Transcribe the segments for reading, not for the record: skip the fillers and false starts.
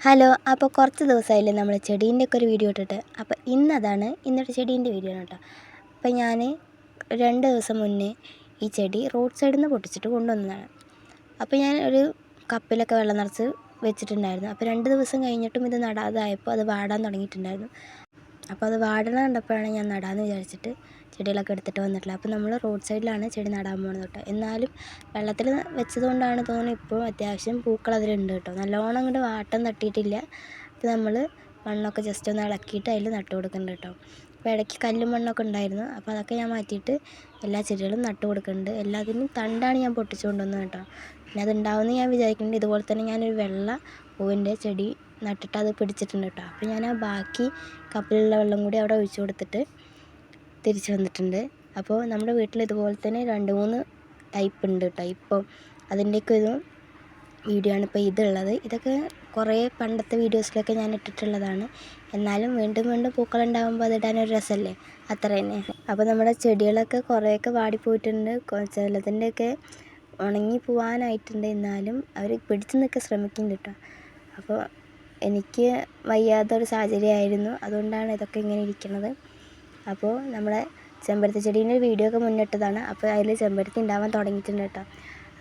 Hello, അപ്പോൾ കുറച്ച് ദിവസമായില്ലേ നമ്മൾ ചെടീൻ്റെയൊക്കെ ഒരു വീഡിയോ ഇട്ടിട്ട്. അപ്പോൾ ഇന്നത്തെ ചെടീൻ്റെ വീഡിയോ ആണ് കേട്ടോ. അപ്പോൾ ഞാൻ 2 ദിവസം മുന്നേ ഈ ചെടി റോഡ് സൈഡിൽ നിന്ന് പൊട്ടിച്ചിട്ട് കൊണ്ടുവന്നതാണ്. അപ്പോൾ ഞാൻ ഒരു കപ്പിലൊക്കെ വെള്ളം നിറച്ച് വെച്ചിട്ടുണ്ടായിരുന്നു. അപ്പോൾ 2 ദിവസം കഴിഞ്ഞിട്ടും ഇത് നടാതായപ്പോൾ അത് വാടാൻ തുടങ്ങിയിട്ടുണ്ടായിരുന്നു. അപ്പോൾ അത് വാടണ കണ്ടപ്പോഴാണ് ഞാൻ നടാമെന്ന് വിചാരിച്ചിട്ട് ചെടികളൊക്കെ എടുത്തിട്ട് വന്നിട്ടുള്ളത്. അപ്പോൾ നമ്മൾ റോഡ് സൈഡിലാണ് ചെടി നടാൻ പോകുന്നത് കേട്ടോ. എന്നാലും വെള്ളത്തിൽ വെച്ചതുകൊണ്ടാണ് തോന്നുന്നു ഇപ്പോഴും അത്യാവശ്യം പൂക്കൾ അതിലുണ്ട് കേട്ടോ. നല്ലോണം അങ്ങോട്ട് വാട്ടം തട്ടിയിട്ടില്ല. അപ്പോൾ നമ്മൾ മണ്ണൊക്കെ ജസ്റ്റ് ഒന്ന് ഇളക്കിയിട്ട് അതിൽ നട്ടു കൊടുക്കുന്നുണ്ട് കേട്ടോ. അപ്പോൾ ഇടയ്ക്ക് കല്ലും മണ്ണൊക്കെ ഉണ്ടായിരുന്നു. അപ്പോൾ അതൊക്കെ ഞാൻ മാറ്റിയിട്ട് എല്ലാ ചെടികളും നട്ടു കൊടുക്കുന്നുണ്ട്. എല്ലാത്തിനും തണ്ടാണ് ഞാൻ പൊട്ടിച്ചു കൊണ്ടുവന്നത് കേട്ടോ. പിന്നെ അതുണ്ടാവുമെന്ന് ഞാൻ വിചാരിക്കുന്നുണ്ട്. ഇതുപോലെ തന്നെ ഞാനൊരു വെള്ള പൂവിൻ്റെ ചെടി നട്ടിട്ട് അത് പിടിച്ചിട്ടുണ്ട് കേട്ടോ. അപ്പോൾ ഞാൻ ആ ബാക്കി കപ്പിലുള്ള വെള്ളം കൂടി അവിടെ ഒഴിച്ചു കൊടുത്തിട്ട് തിരിച്ച് വന്നിട്ടുണ്ട്. അപ്പോൾ നമ്മുടെ വീട്ടിൽ ഇതുപോലെ തന്നെ 2-3 ടൈപ്പ് ഉണ്ട് കേട്ടോ. ഇപ്പോൾ അതിൻ്റെയൊക്കെ ഒരു വീഡിയോ ആണ് ഇപ്പോൾ ഇതുള്ളത്. ഇതൊക്കെ കുറേ പണ്ടത്തെ വീഡിയോസിലൊക്കെ ഞാൻ ഇട്ടിട്ടുള്ളതാണ്. എന്നാലും വീണ്ടും വീണ്ടും പൂക്കളുണ്ടാകുമ്പോൾ അതിടാനൊരു രസമല്ലേ, അത്ര തന്നെ. അപ്പോൾ നമ്മുടെ ചെടികളൊക്കെ കുറേയൊക്കെ വാടിപ്പോയിട്ടുണ്ട്. ചിലതിൻ്റെയൊക്കെ ഉണങ്ങി പോകാനായിട്ടുണ്ട്. എന്നാലും അവർ പിടിച്ചു നിൽക്കാൻ ശ്രമിക്കുന്നുണ്ട് കേട്ടോ. അപ്പോൾ എനിക്ക് വയ്യാത്തൊരു സാഹചര്യമായിരുന്നു, അതുകൊണ്ടാണ് ഇതൊക്കെ ഇങ്ങനെ ഇരിക്കുന്നത്. അപ്പോൾ നമ്മുടെ ചെമ്പരത്തി ചെടീൻ്റെ വീഡിയോ ഒക്കെ മുന്നിട്ടതാണ്. അപ്പോൾ അതിൽ ചെമ്പരത്തി ഉണ്ടാവാൻ തുടങ്ങിയിട്ടുണ്ട് കേട്ടോ.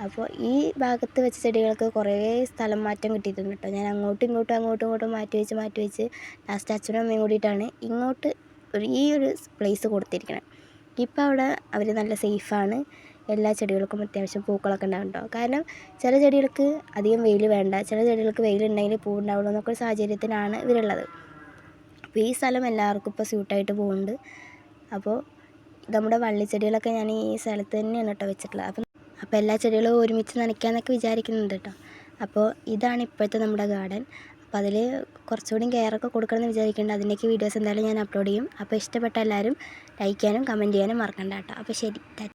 അപ്പോൾ ഈ ഭാഗത്ത് വെച്ച ചെടികൾക്ക് കുറേ സ്ഥലം മാറ്റം കിട്ടിയിട്ടുണ്ട് കേട്ടോ. ഞാൻ അങ്ങോട്ടും ഇങ്ങോട്ടും മാറ്റി വെച്ച് ലാസ്റ്റ് അച്ഛനും അമ്മയും കൂടിയിട്ടാണ് ഇങ്ങോട്ട് ഈ ഒരു പ്ലേസ് കൊടുത്തിരിക്കുന്നത്. ഇപ്പോൾ അവിടെ അവർ നല്ല സേഫാണ്. എല്ലാ ചെടികൾക്കും അത്യാവശ്യം പൂക്കളൊക്കെ ഉണ്ടാവും കേട്ടോ. കാരണം ചില ചെടികൾക്ക് അധികം വെയിൽ വേണ്ട, ചില ചെടികൾക്ക് വെയിലുണ്ടെങ്കിൽ പൂ ഉണ്ടാവുള്ളൂ എന്നൊക്കെ ഒരു സാഹചര്യത്തിലാണ് ഇവരുള്ളത്. അപ്പോൾ ഈ സ്ഥലം എല്ലാവർക്കും ഇപ്പോൾ സ്യൂട്ടായിട്ട് പോകുന്നുണ്ട്. അപ്പോൾ നമ്മുടെ വള്ളിച്ചെടികളൊക്കെ ഞാൻ ഈ സ്ഥലത്ത് തന്നെയാണ് കേട്ടോ വെച്ചിട്ടുള്ളത്. അപ്പോൾ എല്ലാ ചെടികളും ഒരുമിച്ച് നനയ്ക്കാമെന്നൊക്കെ വിചാരിക്കുന്നുണ്ട് കേട്ടോ. അപ്പോൾ ഇതാണ് ഇപ്പോഴത്തെ നമ്മുടെ ഗാർഡൻ. അപ്പോൾ അതിൽ കുറച്ചുകൂടി കെയറൊക്കെ കൊടുക്കണമെന്ന് വിചാരിക്കുന്നുണ്ട്. അതിൻ്റെയൊക്കെ വീഡിയോസ് എന്തായാലും ഞാൻ അപ്ലോഡ് ചെയ്യും. അപ്പോൾ ഇഷ്ടപ്പെട്ട എല്ലാവരും ലൈക്ക് ചെയ്യാനും കമൻറ്റ് ചെയ്യാനും മറക്കണ്ട കേട്ടോ. അപ്പോൾ ശരി.